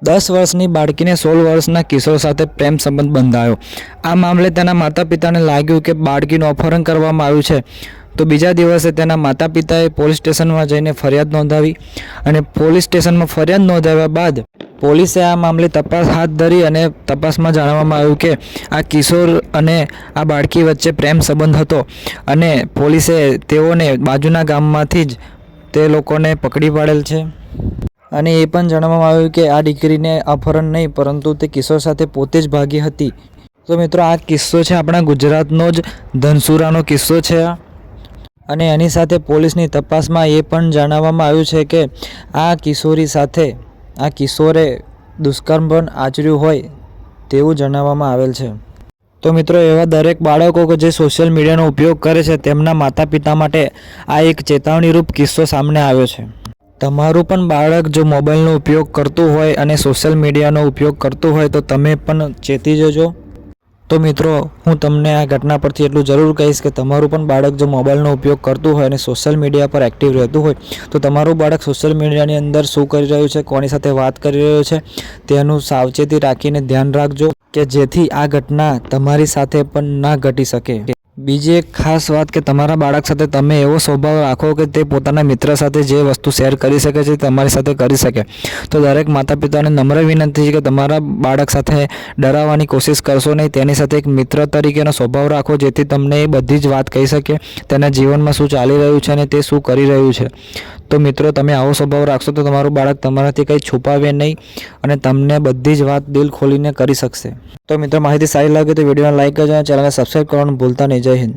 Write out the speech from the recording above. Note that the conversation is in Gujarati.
10 વર્ષની બાળકીને 16 વર્ષના કિશોર સાથે પ્રેમ સંબંધ બંધાયો। આ મામલે તેના માતા પિતાને લાગ્યું કે બાળકીનું અપહરણ કરવામાં આવ્યું છે, તો બીજા દિવસે તેના માતા પિતાએ પોલીસ સ્ટેશનમાં જઈને ફરિયાદ નોંધાવી અને પોલીસ સ્ટેશનમાં ફરિયાદ નોંધાવ્યા બાદ પોલીસે આ મામલે તપાસ હાથ ધરી અને તપાસમાં જાણવામાં આવ્યું કે આ કિશોર અને આ બાળકી વચ્ચે પ્રેમ સંબંધ હતો અને પોલીસે તેઓને બાજુના ગામમાંથી જ તે લોકોને પકડી પાડેલ છે। અને એ પણ જાણવામાં આવ્યું કે આ દીકરીને અપહરણ નહીં પરંતુ તે કિશોર સાથે પોતે જ ભાગી હતી। તો મિત્રો, આ કિસ્સો છે આપણા ગુજરાતનો જ ધનસુરાનો કિસ્સો છે અને એની સાથે પોલીસની તપાસમાં એ પણ જાણવામાં આવ્યું છે કે આ કિશોરી સાથે આ કિશોરે દુષ્કર્મ પણ આચર્યું હોય તેવું જણાવવામાં આવેલ છે। તો મિત્રો, એવા દરેક બાળકો કે જે સોશિયલ મીડિયાનો ઉપયોગ કરે છે તેમના માતા પિતા માટે આ એક ચેતવણીરૂપ કિસ્સો સામે આવ્યો છે। તમારું પણ બાળક જો મોબાઈલનો ઉપયોગ કરતું હોય અને સોશિયલ મીડિયાનો ઉપયોગ કરતું હોય તો તમે પણ ચેતી જજો। તો મિત્રો, હું તમને આ ઘટના પરથી એટલું જરૂર કહીશ કે તમારું પણ બાળક જો મોબાઈલનો ઉપયોગ કરતું હોય અને સોશિયલ મીડિયા પર એક્ટિવ રહેતું હોય તો તમારું બાળક સોશિયલ મીડિયાની અંદર શું કરી રહ્યું છે, કોની સાથે વાત કરી રહ્યું છે તેનું સાવચેતી રાખીને ધ્યાન રાખજો કે જેથી આ ઘટના તમારી સાથે પણ ના ઘટી શકે। બીજી એક ખાસ વાત કે તમારા બાળક સાથે તમે એવો સ્વભાવ રાખો કે તે પોતાના મિત્ર સાથે જે વસ્તુ શેર કરી શકે છે તમારી સાથે કરી શકે। તો દરેક માતા પિતાને નમ્ર વિનંતી છે કે તમારા બાળક સાથે ડરાવવાની કોશિશ કરશો નહીં, તેની સાથે એક મિત્ર તરીકેનો સ્વભાવ રાખો જેથી તમને એ બધી જ વાત કહી શકે તેના જીવનમાં શું ચાલી રહ્યું છે અને તે શું કરી રહ્યું છે। તો મિત્રો, તમે આવો સ્વભાવ રાખશો તો તમારું બાળક તમારાથી કંઈ છુપાવે નહીં અને તમને બધી જ વાત દિલ ખોલીને કરી શકશે। તો મિત્રો, માહિતી સારી લાગે તો વિડીયોને લાઈક કરજો અને ચેનલને સબસ્ક્રાઈબ કરવાનું ભૂલતા નહીં। જય હિન્દ।